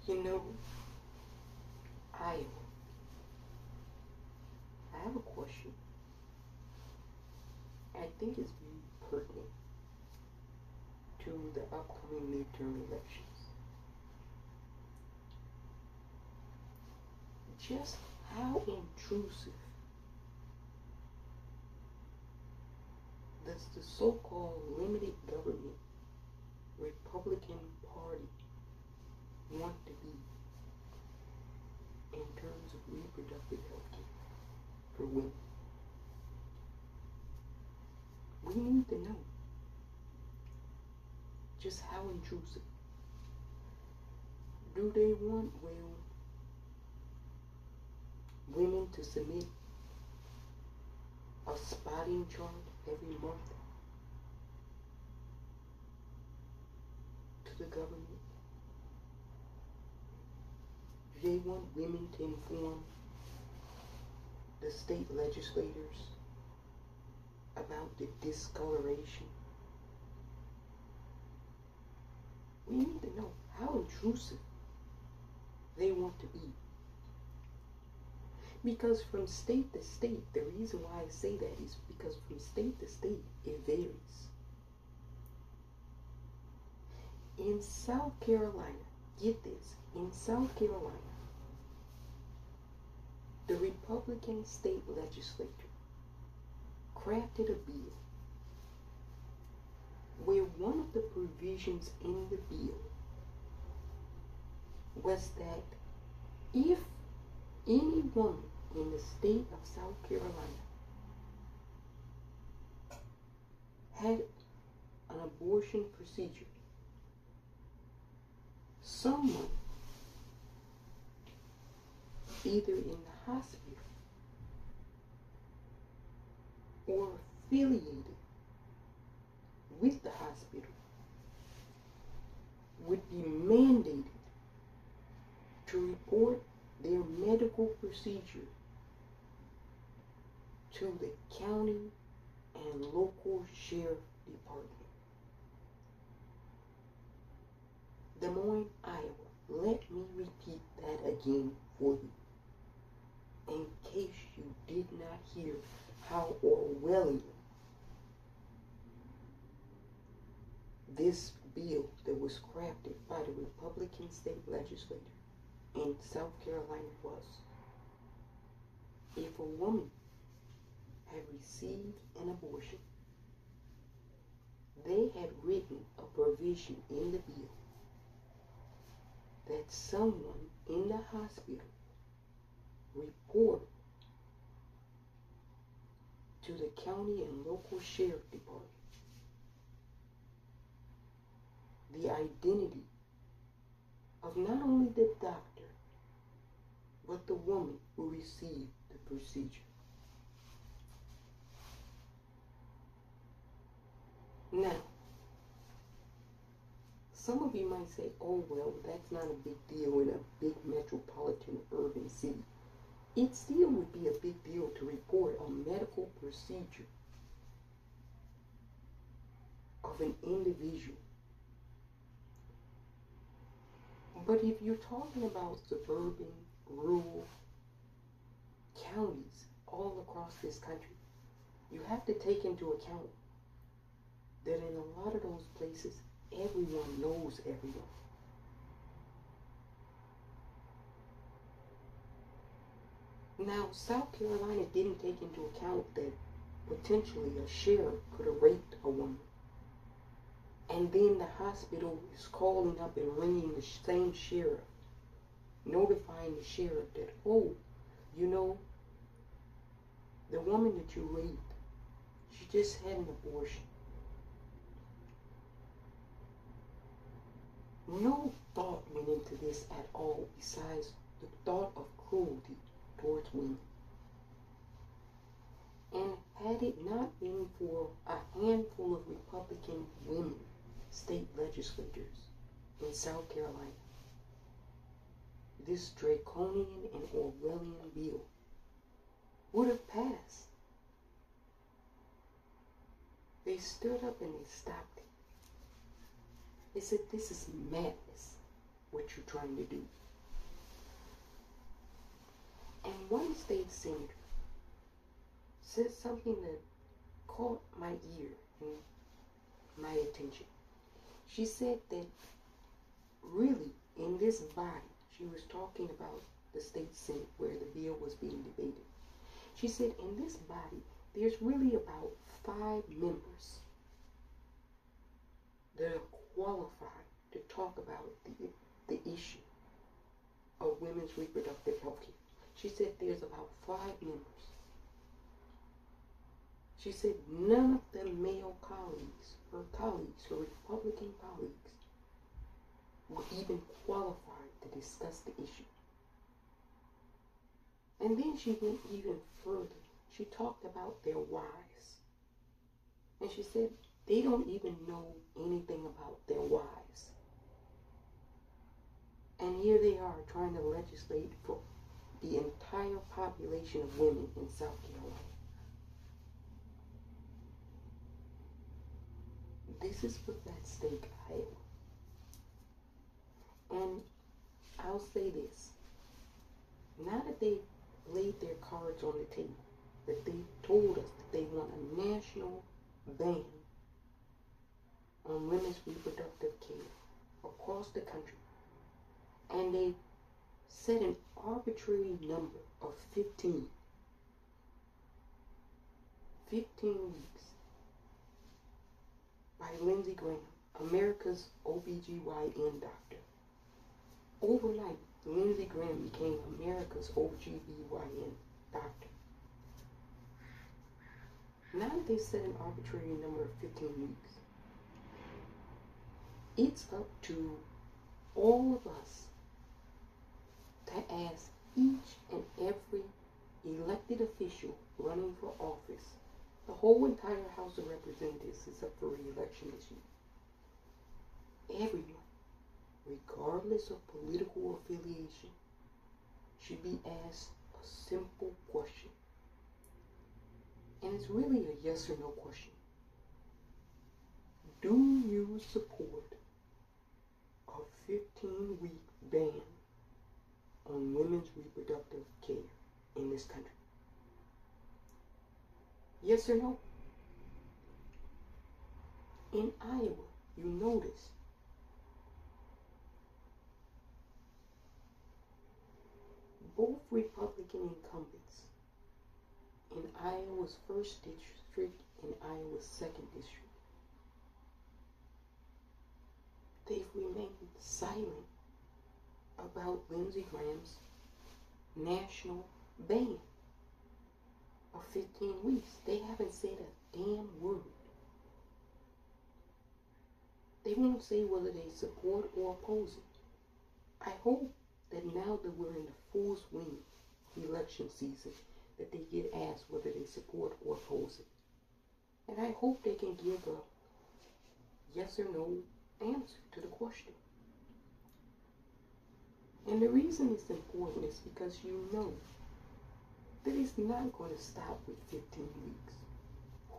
You know, Iowa, I have a question. I think it's very pertinent to the upcoming midterm elections. Just how intrusive does the so-called limited government Republican Party want to be in terms of reproductive health care for women? We need to know just how intrusive. Do they want, women to submit a spotting chart every month to the government? Do they want women to inform the state legislators about the discoloration? We need to know how intrusive they want to be. Because from state to state, the reason why I say that is because from state to state, it varies. In South Carolina, get this, in South Carolina, the Republican state legislature crafted a bill where one of the provisions in the bill was that if any woman in the state of South Carolina had an abortion procedure, someone either in the hospital or affiliated with the hospital would be mandated to report their medical procedure to the county and local sheriff department. Des Moines, Iowa. Let me repeat that again for you, in case you did not hear how Orwellian this bill that was crafted by the Republican state legislature in South Carolina was. If a woman had received an abortion, they had written a provision in the bill that someone in the hospital report to the county and local sheriff department the identity of not only the doctor, but the woman who received the procedure. Now, some of you might say, oh well, that's not a big deal in a big metropolitan urban city. It still would be a big deal to report a medical procedure of an individual. But if you're talking about suburban, rural counties all across this country, you have to take into account that in a lot of those places, everyone knows everyone. Now, South Carolina didn't take into account that potentially a sheriff could have raped a woman. And then the hospital is calling up and ringing the same sheriff, notifying the sheriff that, oh, you know, the woman that you raped, she just had an abortion. No thought went into this at all besides the thought of cruelty towards women. And had it not been for a handful of Republican women state legislators in South Carolina, this draconian and Orwellian bill would have passed. They stood up and they stopped it. They said, this is madness. what you're trying to do. And one state senator said something that caught my ear and my attention. She said that really in this body, she was talking about the state senate where the bill was being debated. She said in this body, there's really about 5 members that are qualified to talk about the issue of women's reproductive health care. She said there's about 5 members. She said none of the male colleagues, her Republican colleagues, were even qualified to discuss the issue. And then she went even further. She talked about their wives. And she said they don't even know anything about their wives. And here they are trying to legislate for the entire population of women in South Carolina. This is what's at stake, Iowa. And I'll say this. Now that they've laid their cards on the table, that they told us that they want a national ban on women's reproductive care across the country, and they set an arbitrary number of 15 weeks by Lindsey Graham, America's OBGYN doctor. Overnight, Lindsey Graham became America's OBGYN doctor. Now that they set an arbitrary number of 15 weeks, it's up to all of us to ask each and every elected official running for office. The whole entire House of Representatives is up for re-election this year. Everyone, regardless of political affiliation, should be asked a simple question. And it's really a yes or no question. Do you support a 15-week ban on women's reproductive care in this country? Yes or no? In Iowa, you notice both Republican incumbents in Iowa's 1st district and Iowa's 2nd district, they've remained silent about Lindsey Graham's national ban of 15 weeks. They haven't said a damn word. They won't say whether they support or oppose it. I hope that now that we're in the full swing of election season, that they get asked whether they support or oppose it. And I hope they can give a yes or no answer to the question. And the reason it's important is because you know that it's not going to stop with 15 weeks.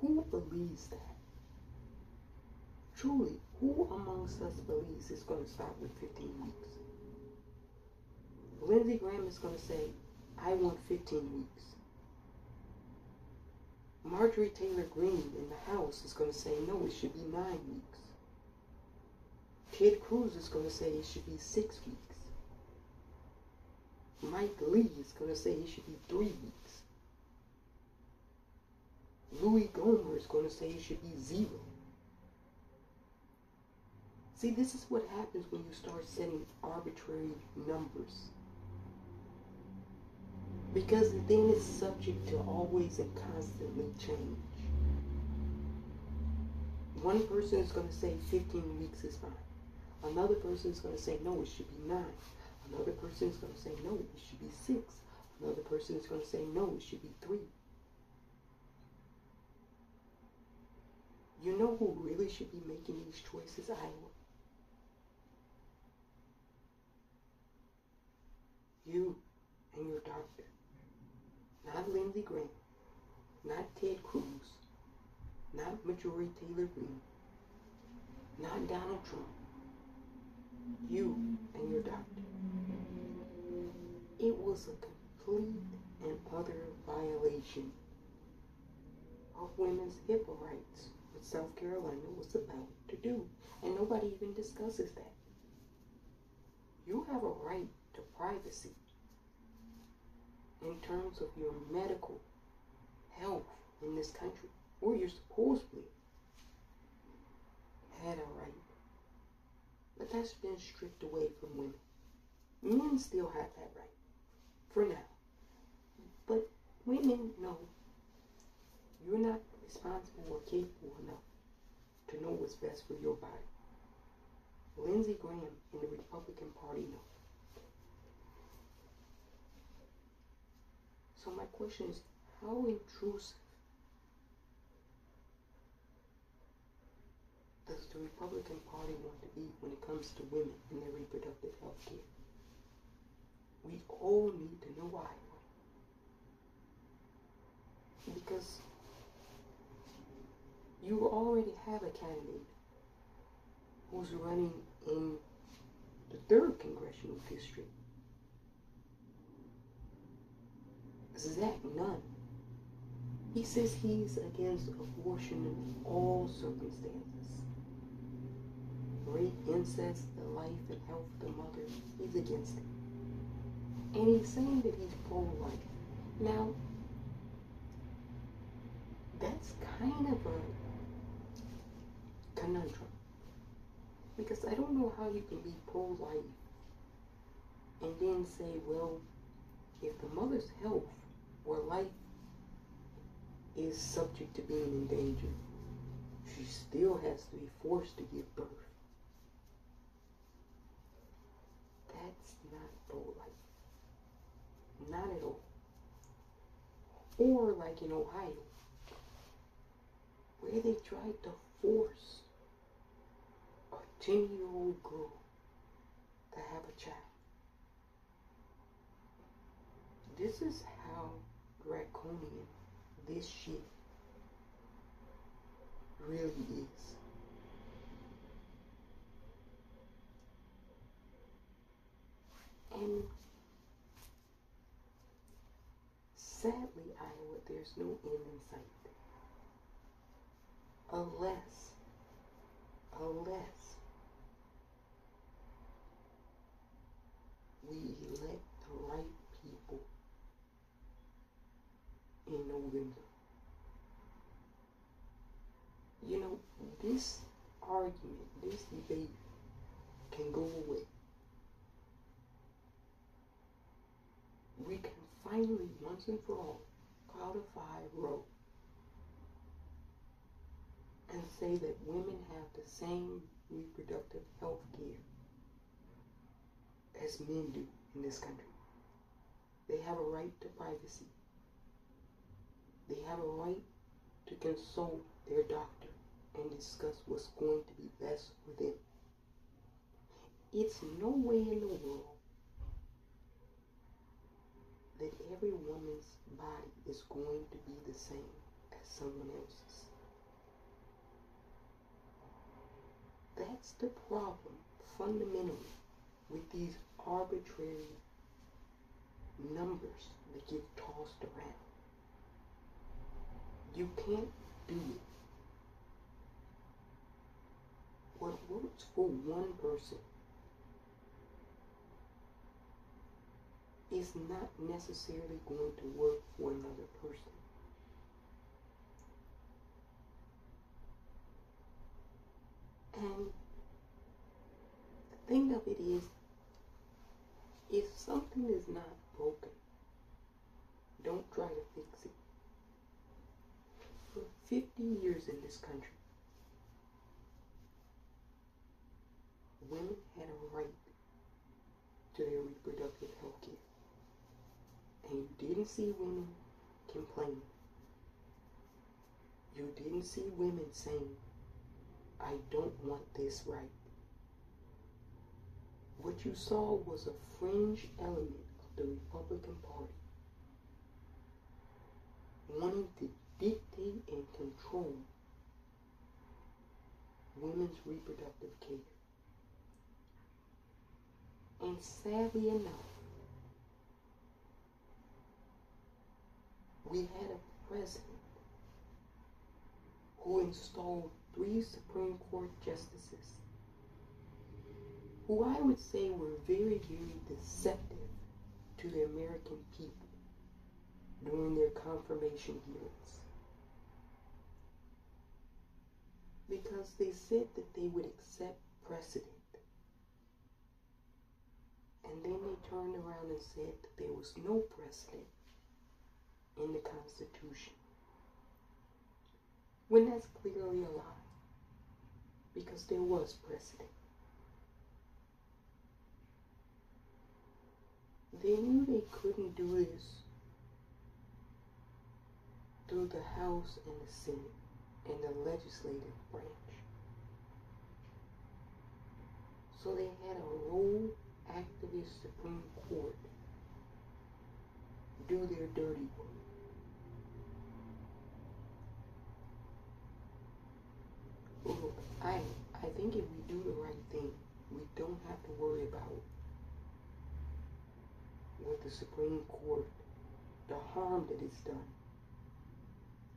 Who believes that? Truly, who amongst us believes it's going to stop with 15 weeks? Lindsey Graham is going to say, I want 15 weeks. Marjorie Taylor Greene in the House is going to say, no, it should be 9 weeks. Ted Cruz is going to say it should be 6 weeks. Mike Lee is going to say it should be 3 weeks. Louis Gohmert is going to say it should be 0. See, this is what happens when you start setting arbitrary numbers. Because then it's subject to always and constantly change. One person is going to say 15 weeks is fine. Another person is going to say, no, it should be 9. Another person is going to say, no, it should be 6. Another person is going to say, no, it should be 3. You know who really should be making these choices, Iowa? You and your doctor. Not Lindsey Graham. Not Ted Cruz. Not Marjorie Taylor Greene. Not Donald Trump. You and your doctor. adopted. It was a complete and utter violation of women's HIPAA rights, what South Carolina was about to do. And nobody even discusses that. You have a right to privacy in terms of your medical health in this country, or you supposedly had a right. But that's been stripped away from women. Men still have that right, for now. But women know you're not responsible or capable enough to know what's best for your body. Lindsey Graham and the Republican Party know. So my question is, how intrusive does the Republican Party want to be when it comes to women and their reproductive health care? We all need to know why. Because you already have a candidate who's running in the 3rd Congressional District. Zach Nunn. He says he's against abortion in all circumstances. Rape, incest, the life and health of the mother, he's against it. And he's saying that he's pro-life. Now, that's kind of a conundrum. Because I don't know how you can be pro-life and then say, well, if the mother's health or life is subject to being in danger, she still has to be forced to give birth. That's not pro-life. Not at all. Or like in Ohio, where they tried to force a 10-year-old girl to have a child. This is how draconian this shit really is. And sadly, Iowa, there's no end in sight. Unless we elect the right people in November. You know, this argument, this debate can go away. We can finally, once and for all, codify Roe and say that women have the same reproductive health care as men do in this country. They have a right to privacy. They have a right to consult their doctor and discuss what's going to be best for them. It's no way in the world that every woman's body is going to be the same as someone else's. That's the problem, fundamentally, with these arbitrary numbers that get tossed around. You can't do it. What works for one person is not necessarily going to work for another person. And the thing of it is, if something is not broken, don't try to fix it. For 50 years in this country, women had a right to their reproductive health care. And you didn't see women complaining. You didn't see women saying, I don't want this right. What you saw was a fringe element of the Republican Party wanting to dictate and control women's reproductive care. And sadly enough, we had a president who installed 3 Supreme Court justices who I would say were very, very deceptive to the American people during their confirmation hearings. Because they said that they would accept precedent. And then they turned around and said that there was no precedent in the Constitution. When that's clearly a lie. Because there was precedent. They knew they couldn't do this through the House and the Senate and the legislative branch. So they had a rogue activist Supreme Court do their dirty work. Look, I think if we do the right thing, we don't have to worry about what the Supreme Court, the harm that it's done,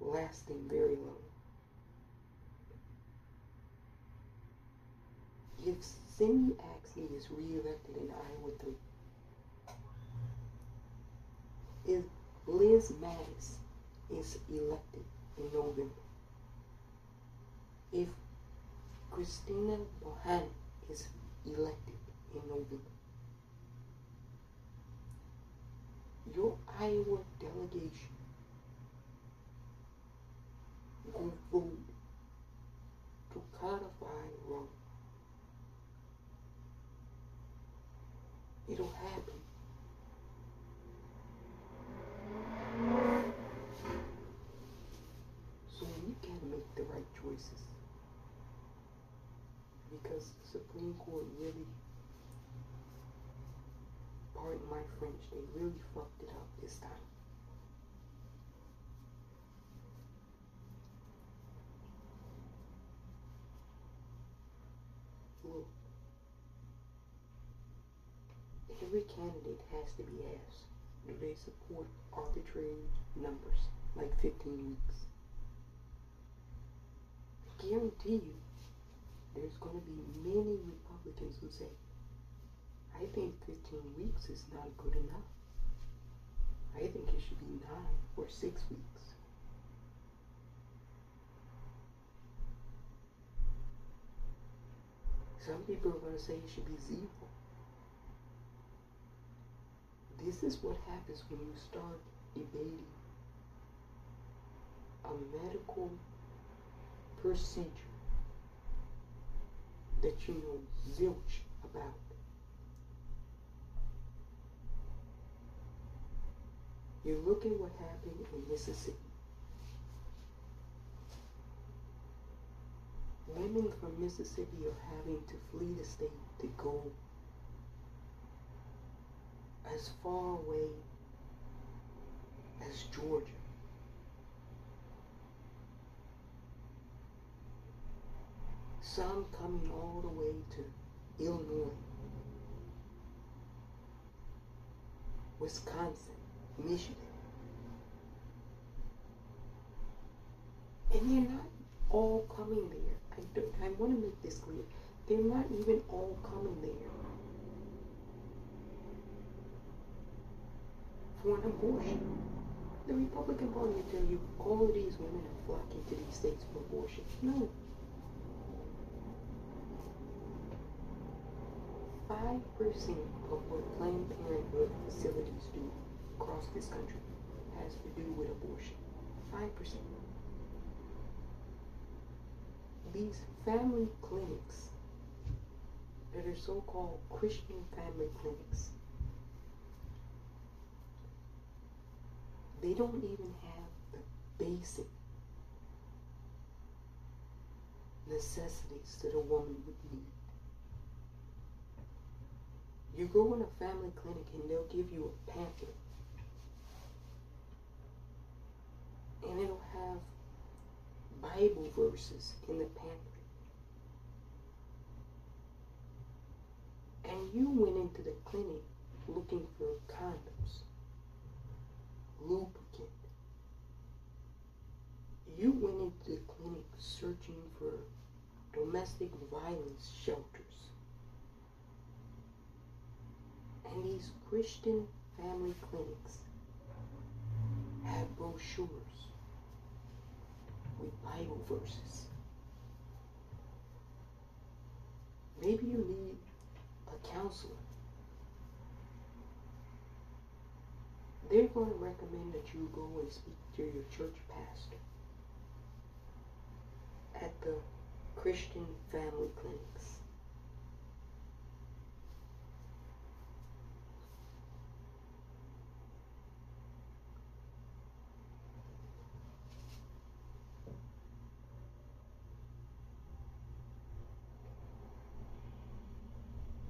lasting very long. If Cindy Axley is re-elected in Iowa 3, if Liz Mattis is elected in November, if Christina Bohannon is elected in November, your Iowa delegation will vote to codify Roe. It'll happen. So we can make the right choices. Because the Supreme Court really, pardon my French, they really fucked it up this time. Look, every candidate has to be asked, do they support arbitrary numbers, like 15 weeks? I guarantee you, there's going to be many Republicans who say, I think 15 weeks is not good enough. I think it should be 9 or 6 weeks. Some people are going to say it should be 0. This is what happens when you start debating a medical procedure that you know zilch about. You look at what happened in Mississippi. Women from Mississippi are having to flee the state to go as far away as Georgia. Some coming all the way to Illinois, Wisconsin, Michigan. And they're not all coming there. I want to make this clear. They're not even all coming there for an abortion. The Republican Party will tell you all of these women are flocking to these states for abortion. No. 5% of what Planned Parenthood facilities do across this country has to do with abortion. 5%. These family clinics that are so-called Christian family clinics, they don't even have the basic necessities that a woman would need. You go in a family clinic and they'll give you a pamphlet, and it'll have Bible verses in the pamphlet. and you went into the clinic looking for condoms, lubricant. You went into the clinic searching for domestic violence shelters. And these Christian family clinics have brochures with Bible verses. Maybe you need a counselor. They're going to recommend that you go and speak to your church pastor at the Christian family clinics.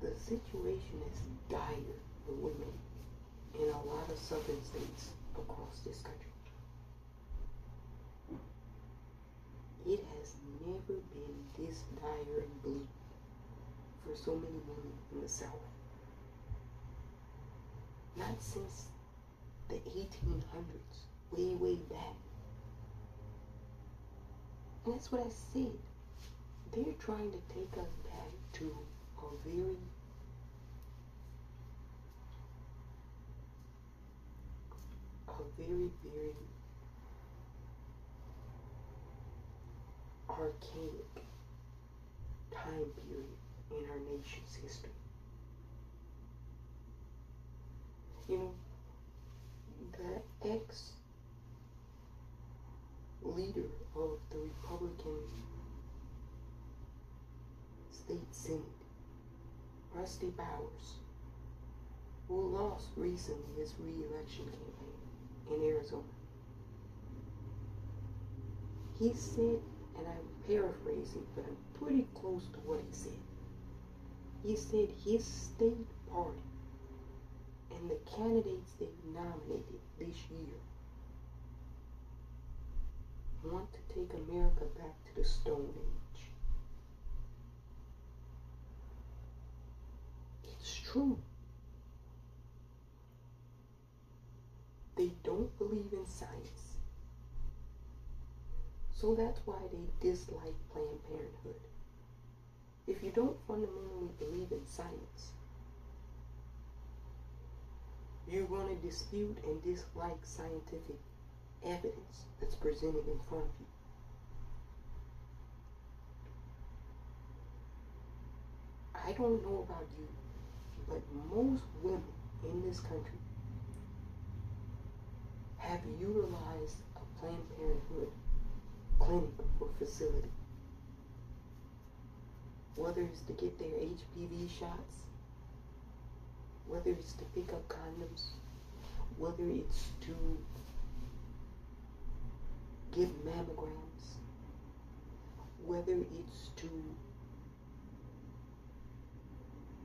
The situation is dire for women in a lot of southern states across this country. It has never been this dire and bleak for so many women in the South. Not since the 1800s, way, way back. And that's what I said. They're trying to take us back to a very archaic time period in our nation's history. You know, the ex-leader of the Republican State Senate, Rusty Bowers, who lost recently his re-election campaign in Arizona, he said, and I'm paraphrasing, but I'm pretty close to what he said. He said his state party and the candidates they nominated this year want to take America back to the Stone Age. It's true. They don't believe in science. So that's why they dislike Planned Parenthood. If you don't fundamentally believe in science, you're going to dispute and dislike scientific evidence that's presented in front of you. I don't know about you, but most women in this country have utilized a Planned Parenthood clinic or facility. Whether it's to get their HPV shots, whether it's to pick up condoms, whether it's to get mammograms, whether it's to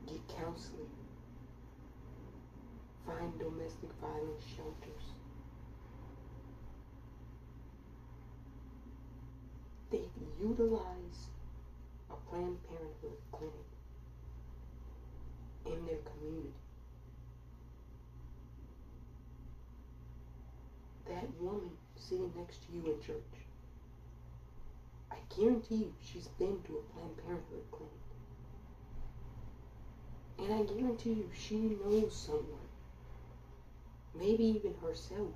get counseling, find domestic violence shelters. They've utilized a Planned Parenthood clinic in their community. That woman sitting next to you in church, I guarantee you she's been to a Planned Parenthood clinic. And I guarantee you she knows someone, maybe even herself,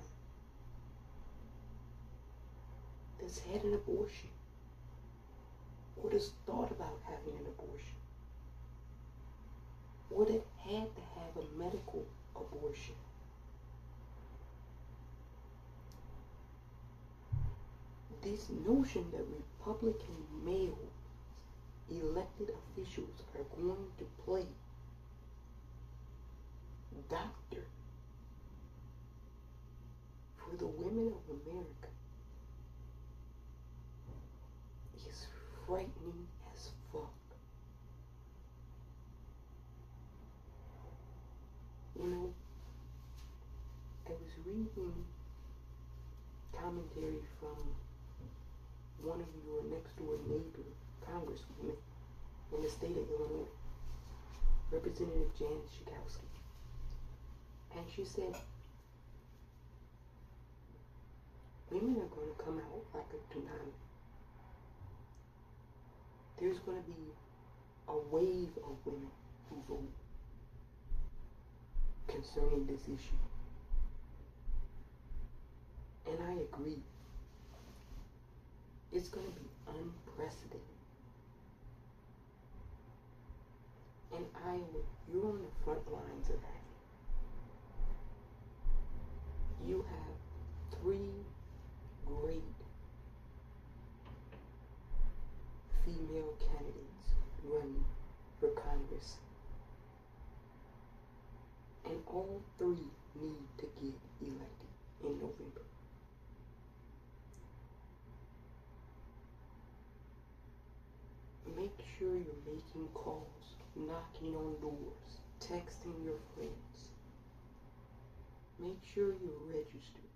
that's had an abortion or has thought about having an abortion, or that had to have a medical abortion. This notion that Republican male elected officials are going to play doctor for the women of America is frightening as fuck. You know, I was reading commentary from one of your next door neighbor congresswomen in the state of Illinois. Representative Janet Schakowsky. And she said, women are going to come out like a tsunami. There's going to be a wave of women who vote concerning this issue. And I agree. It's going to be unprecedented. And Iowa, you're on the front lines of that. You have 3 great female candidates running for Congress. And all 3 need to get elected in November. Make sure you're making calls, knocking on doors, texting your friends. Make sure you're registered.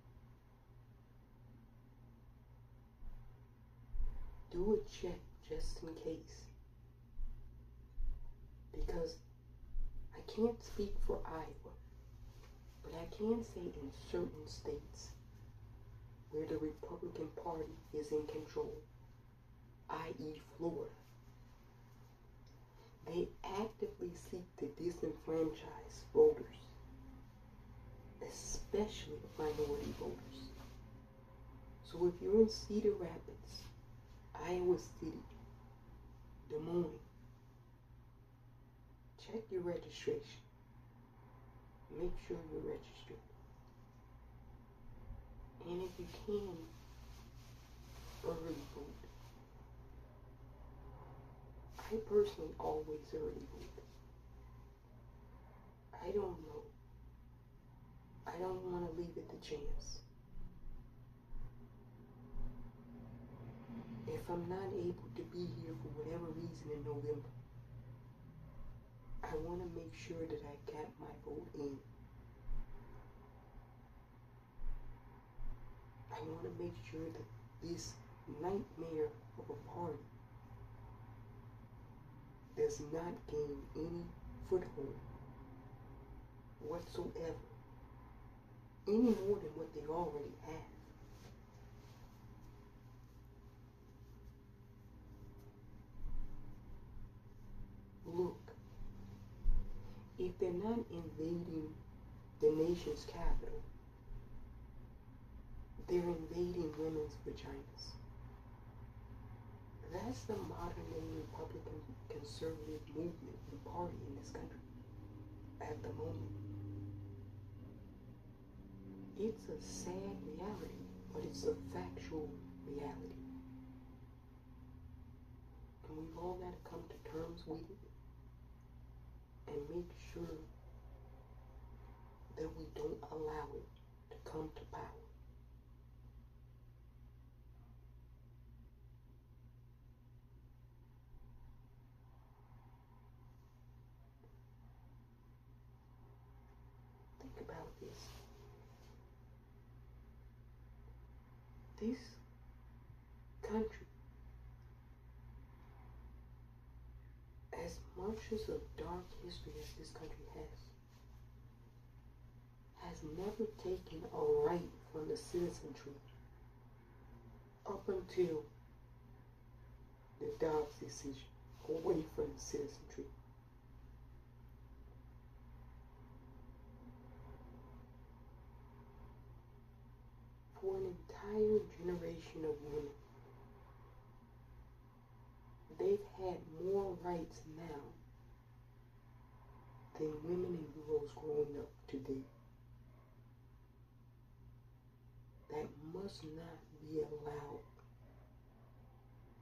Do a check just in case. Because I can't speak for Iowa, but I can say in certain states where the Republican Party is in control, i.e. Florida, they actively seek to disenfranchise voters, especially minority voters. So if you're in Cedar Rapids, Iowa City, Des Moines, check your registration. Make sure you're registered. And if you can, early vote. I personally always early vote. I don't know. I don't want to leave it to chance. If I'm not able to be here for whatever reason in November, I want to make sure that I got my vote in. I want to make sure that this nightmare of a party does not gain any foothold whatsoever, any more than what they already have. Look, if they're not invading the nation's capital, they're invading women's vaginas. That's the modern day Republican conservative movement and party in this country at the moment. It's a sad reality, but it's a factual reality. And we've all got to come to terms with it and make sure that we don't allow it to come to power. Think about this. This country, as much as a dark history as this country has never taken a right from the citizenry up until the Dobbs decision, away from the citizenry. For an entire generation of women, they've had more rights now than women and girls growing up today. That must not be allowed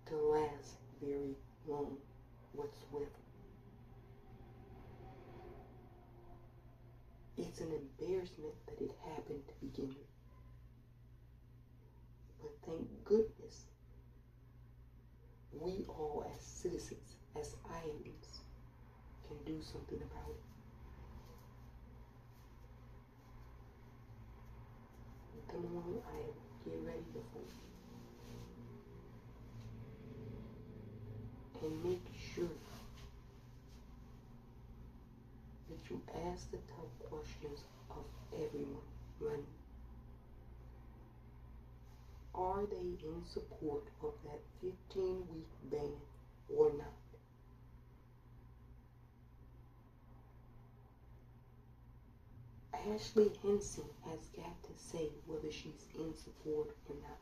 to last very long whatsoever. It's an embarrassment that it happened to begin with. But thank goodness we all as citizens, as Iowans, can do something about it. Des Moines, Iowa, get ready to vote. And make sure you ask the tough questions of everyone running. Are they in support of that 15-week ban or not? Ashley Henson has got to say whether she's in support or not.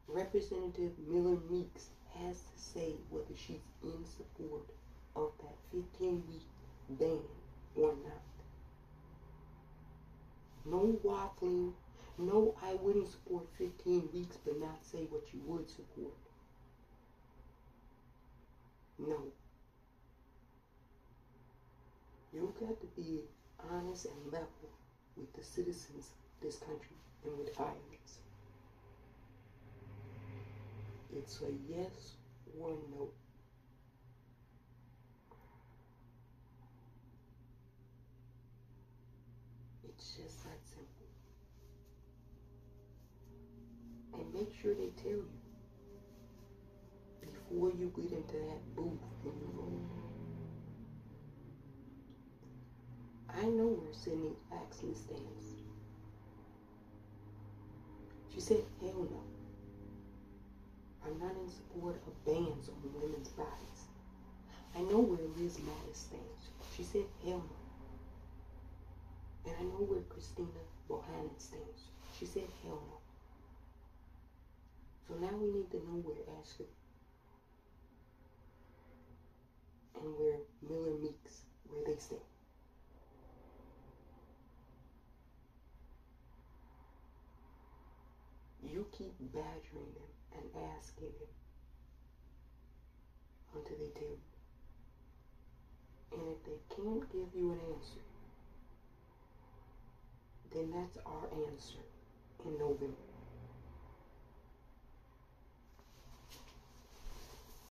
Representative Miller Meeks has to say whether she's in support of that 15-week ban or not. No waffling. No, I wouldn't support 15 weeks but not say what you would support. No. You've got to be honest and level with the citizens of this country and with violence. It's a yes or a no. It's just that simple. And make sure they tell you before you get into that booth and you vote. I know where Sydney Axley stands. She said, hell no. I'm not in support of bans on women's bodies. I know where Liz Mattis stands. She said, hell no. And I know where Christina Bohannon stands. She said, hell no. So now we need to know where Ashley and where Miller Meeks, where they stand. You keep badgering them and asking them until they tell you. And if they can't give you an answer, then that's our answer in November.